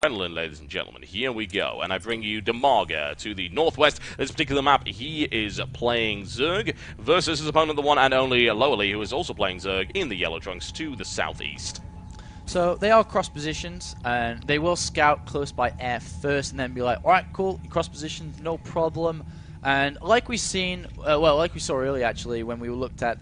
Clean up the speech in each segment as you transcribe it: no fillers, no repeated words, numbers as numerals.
Adrenaline, ladies and gentlemen. Here we go, and I bring you DIMAGA to the northwest. This particular map, he is playing Zerg versus his opponent, the one and only LoWeLy, who is also playing Zerg in the yellow trunks to the southeast. So they are cross positions, and they will scout close by air first, and then be like, "All right, cool, cross positions, no problem." And like we saw earlier actually when we looked at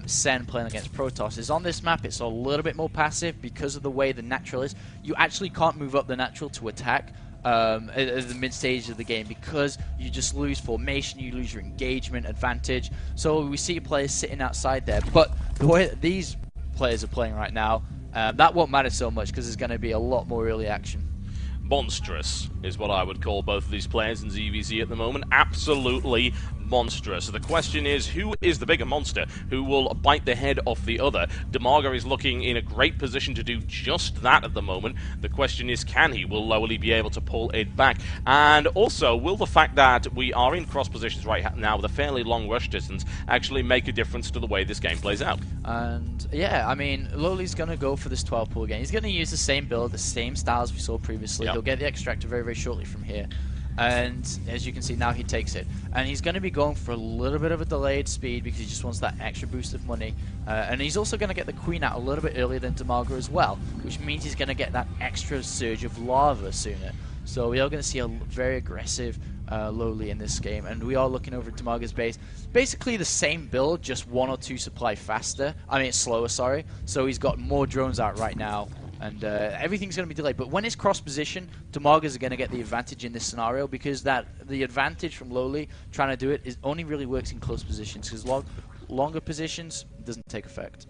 Sen playing against Protoss, is on this map it's a little bit more passive because of the way the natural is. You actually can't move up the natural to attack at the mid stage of the game because you just lose formation, you lose your engagement advantage. So we see players sitting outside there, but the way that these players are playing right now, that won't matter so much because there's going to be a lot more early action. Monstrous is what I would call both of these players in ZVZ at the moment. Absolutely monstrous. So the question is, who is the bigger monster? Who will bite the head off the other? DIMAGA is looking in a great position to do just that at the moment. The question is, can he? Will LoWeLy be able to pull it back? And also, will the fact that we are in cross positions right now with a fairly long rush distance actually make a difference to the way this game plays out? And yeah, I mean, LoWeLy's going to go for this 12 pool again. He's going to use the same build, the same styles we saw previously. Yep. He'll get the extractor very, very shortly from here. And as you can see now, he takes it, and he's going to be going for a little bit of a delayed speed because he just wants that extra boost of money, and he's also going to get the queen out a little bit earlier than DIMAGA as well, which means he's going to get that extra surge of lava sooner. So we are going to see a very aggressive LoWeLy in this game, and we are looking over at DIMAGA's base. Basically the same build, just 1 or 2 supply faster. I mean, it's slower, sorry. So he's got more drones out right now, and everything's going to be delayed. But when it's cross position, DIMAGA's going to get the advantage in this scenario because the advantage from LoWeLy trying to do it only really works in close positions because longer positions doesn't take effect.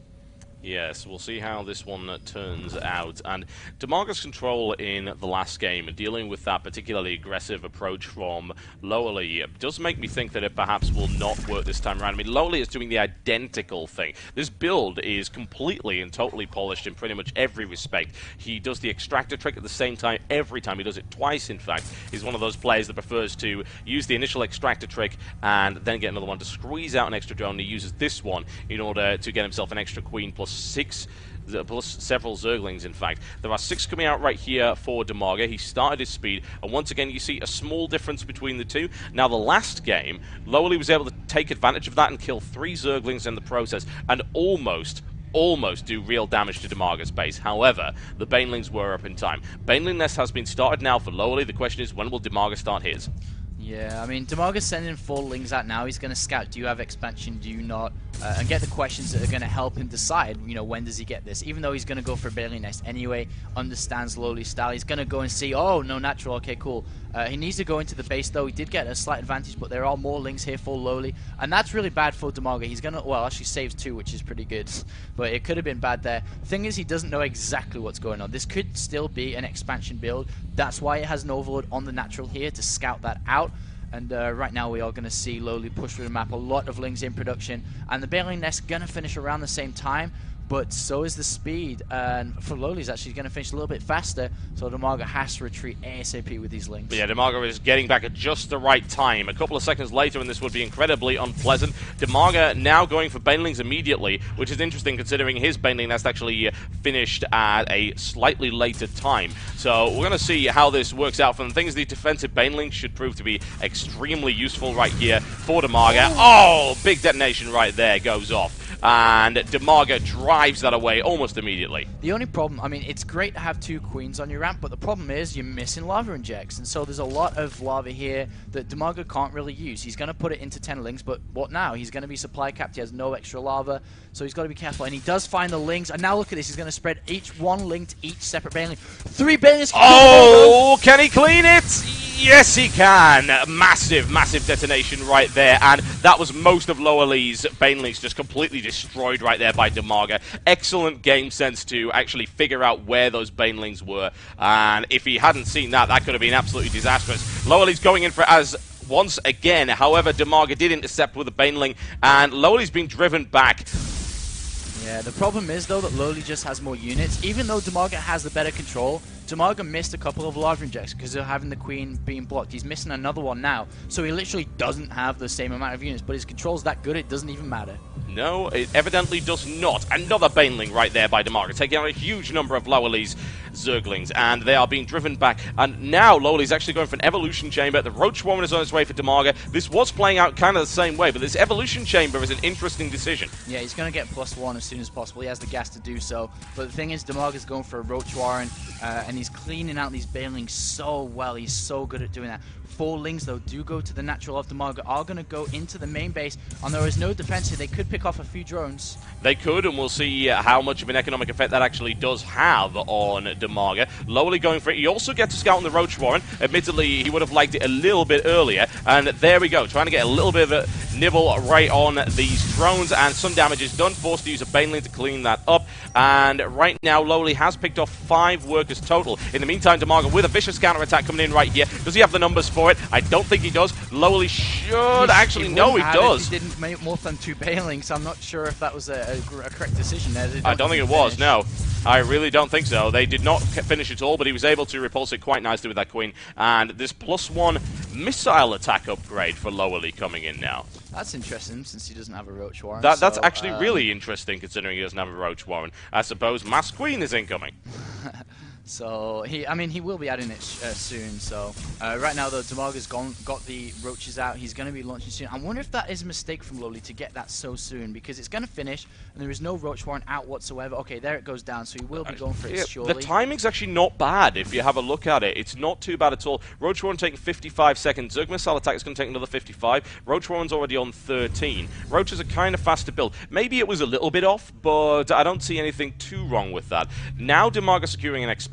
Yes, we'll see how this one turns out. And DIMAGA's control in the last game, dealing with that particularly aggressive approach from LoWeLy, does make me think that it perhaps will not work this time around. I mean, LoWeLy is doing the identical thing. This build is completely and totally polished in pretty much every respect. He does the extractor trick at the same time every time. He does it twice, in fact. He's one of those players that prefers to use the initial extractor trick and then get another one to squeeze out an extra drone. He uses this one in order to get himself an extra queen plus several Zerglings, in fact. There are 6 coming out right here for DIMAGA. He started his speed, and once again you see a small difference between the two. Now, the last game, LoWeLy was able to take advantage of that and kill 3 Zerglings in the process, and almost do real damage to DIMAGA's base. However, the Banelings were up in time. Baneling Nest has been started now for LoWeLy. The question is, when will DIMAGA start his? Yeah, I mean, DIMAGA's sending 4 Lings out now. He's going to scout, do you have expansion, do you not? And get the questions that are going to help him decide, you know, when does he get this? Even though he's going to go for a Baneling Nest anyway, understands LoWeLy's style, he's going to go and see, oh, no natural, okay, cool. He needs to go into the base, though. He did get a slight advantage, but there are more Lings here for LoWeLy, and that's really bad for DIMAGA. He's going to, well, actually saves 2, which is pretty good, but it could have been bad there. The thing is, he doesn't know exactly what's going on. This could still be an expansion build. That's why it has an overload on the natural here to scout that out. And right now we are going to see LoWeLy push through the map, a lot of Lings in production, and the Baneling Nest going to finish around the same time, but so is the speed, and for LoWeLy is actually going to finish a little bit faster, so DIMAGA has to retreat ASAP with these Lings. But yeah, DIMAGA is getting back at just the right time. A couple of seconds later, and this would be incredibly unpleasant. DIMAGA now going for Banelings immediately, which is interesting considering his Baneling Nest actually finished at a slightly later time. So we're going to see how this works out. For the things, the defensive Banelings should prove to be extremely useful right here for DIMAGA. Oh, big detonation right there goes off. And DIMAGA drives that away almost immediately. The only problem, I mean, it's great to have 2 queens on your ramp, but the problem is you're missing lava injects, and so there's a lot of lava here that DIMAGA can't really use. He's going to put it into 10 Lings, but what now? He's going to be supply capped. He has no extra lava, so he's got to be careful. And he does find the Lings, and now look at this. He's going to spread each 1 Ling to each separate Baneling. 3 Banelings. Oh, can he clean it? Yes, he can. Massive, massive detonation right there, and that was most of LoWeLy's Banelings just completely destroyed right there by DIMAGA. Excellent game sense to actually figure out where those Banelings were, and if he hadn't seen that, that could have been absolutely disastrous. LoWeLy's going in for as once again, however, DIMAGA did intercept with a Baneling, and LoWeLy's being driven back. Yeah, the problem is, though, that LoWeLy just has more units. Even though DIMAGA has the better control, DIMAGA missed a couple of lava injects because of having the queen being blocked. He's missing another one now, so he literally doesn't have the same amount of units, but his control's that good, it doesn't even matter. No, it evidently does not. Another Baneling right there by DIMAGA, taking out a huge number of LoWeLy's Zerglings, and they are being driven back. And now LoWeLy's actually going for an Evolution Chamber. The Roach Warren is on its way for DIMAGA. This was playing out kind of the same way, but this Evolution Chamber is an interesting decision. Yeah, he's going to get +1 as soon as possible. He has the gas to do so. But the thing is, DIMAGA's going for a Roach Warren, and he's cleaning out these Banelings so well. He's so good at doing that. 4 Lings, though, do go to the natural of DIMAGA, are going to go into the main base, and there is no defense here. They could pick off a few drones. They could, and we'll see how much of an economic effect that actually does have on DIMAGA. LoWeLy going for it. He also gets to scout on the Roach Warren. Admittedly, he would have liked it a little bit earlier, and there we go, trying to get a little bit of a nibble right on these drones, and some damage is done. Forced to use a Baneling to clean that up, and right now LoWeLy has picked off 5 workers total. In the meantime, DIMAGA with a vicious counter-attack coming in right here. Does he have the numbers for it? I don't think he does. LoWeLy should actually. No, he does. He didn't make more than 2 Banelings, so I'm not sure if that was a correct decision there. I don't think it was, no. I really don't think so. They did not finish it all, but he was able to repulse it quite nicely with that Queen. And this +1 missile attack upgrade for LoWeLy coming in now. That's interesting, since he doesn't have a Roach Warren. That's actually really interesting, considering he doesn't have a Roach Warren. I suppose Mass Queen is incoming. So he will be adding it soon. So right now though, DIMAGA's got the roaches out. He's going to be launching soon. I wonder if that is a mistake from LoWeLy to get that so soon, because it's going to finish and there is no Roach Warren out whatsoever. Okay, there it goes down. So he will be going for it surely. The timing's actually not bad if you have a look at it. It's not too bad at all. Roach Warren taking 55 seconds. Zerg Missile Attack is going to take another 55. Roach Warren's already on 13. Roaches are kind of fast to build. Maybe it was a little bit off, but I don't see anything too wrong with that. Now DIMAGA securing an expansion.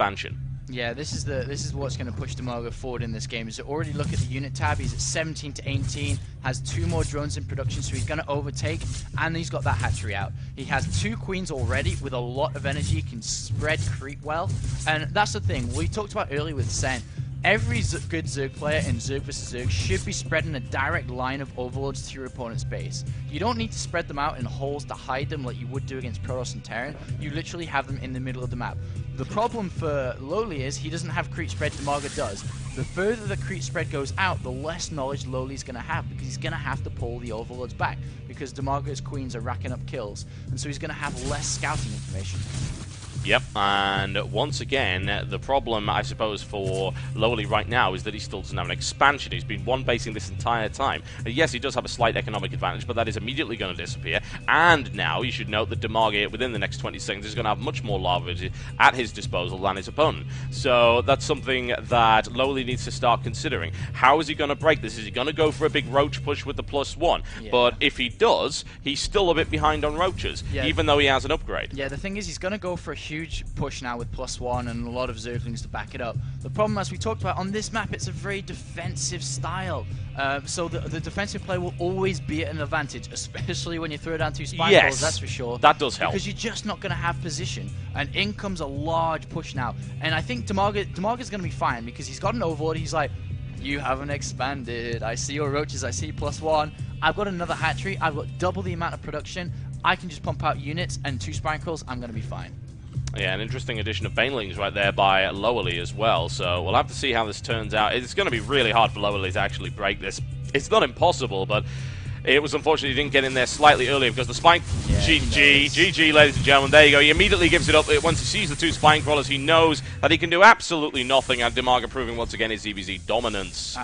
Yeah, this is what's going to push DIMAGA forward in this game. So already look at the unit tab. He's at 17 to 18, has 2 more drones in production, so he's going to overtake, and he's got that hatchery out. He has 2 queens already with a lot of energy, can spread creep well, and that's the thing we talked about earlier with Sen. Every good Zerg player in Zerg vs Zerg should be spreading a direct line of overlords to your opponent's base. You don't need to spread them out in holes to hide them like you would do against Protoss and Terran. You literally have them in the middle of the map. The problem for LoWeLy is he doesn't have creep spread, DIMAGA does. The further the creep spread goes out, the less knowledge LoWeLy's going to have, because he's going to have to pull the overlords back, because DIMAGA's queens are racking up kills, and so he's going to have less scouting information. Yep, and once again, the problem, I suppose, for LoWeLy right now is that he still doesn't have an expansion. He's been one-basing this entire time. Yes, he does have a slight economic advantage, but that is immediately going to disappear. And now, you should note that DIMAGA, within the next 20 seconds, is going to have much more lava at his disposal than his opponent. So that's something that LoWeLy needs to start considering. How is he going to break this? Is he going to go for a big roach push with the +1? Yeah. But if he does, he's still a bit behind on roaches, even though he has an upgrade. Yeah, the thing is, he's going to go for a huge push now with +1 and a lot of Zerglings to back it up. The problem, as we talked about, on this map, it's a very defensive style. So the defensive play will always be at an advantage, especially when you throw down 2 spine balls, that's for sure. That does help. Because you're just not going to have position. And in comes a large push now. And I think DIMAGA's going to be fine, because he's got an overlord. He's like, you haven't expanded. I see your roaches. I see +1. I've got another hatchery. I've got double the amount of production. I can just pump out units and 2 spine crawls. I'm going to be fine. Yeah, an interesting addition of Banelings right there by LoWeLy as well, so we'll have to see how this turns out. It's going to be really hard for LoWeLy to actually break this. It's not impossible, but it was unfortunate he didn't get in there slightly earlier because the spine... Yeah, GG, ladies and gentlemen, there you go. He immediately gives it up. Once he sees the 2 spine crawlers, he knows that he can do absolutely nothing, and DIMAGA proving once again his ZVZ dominance.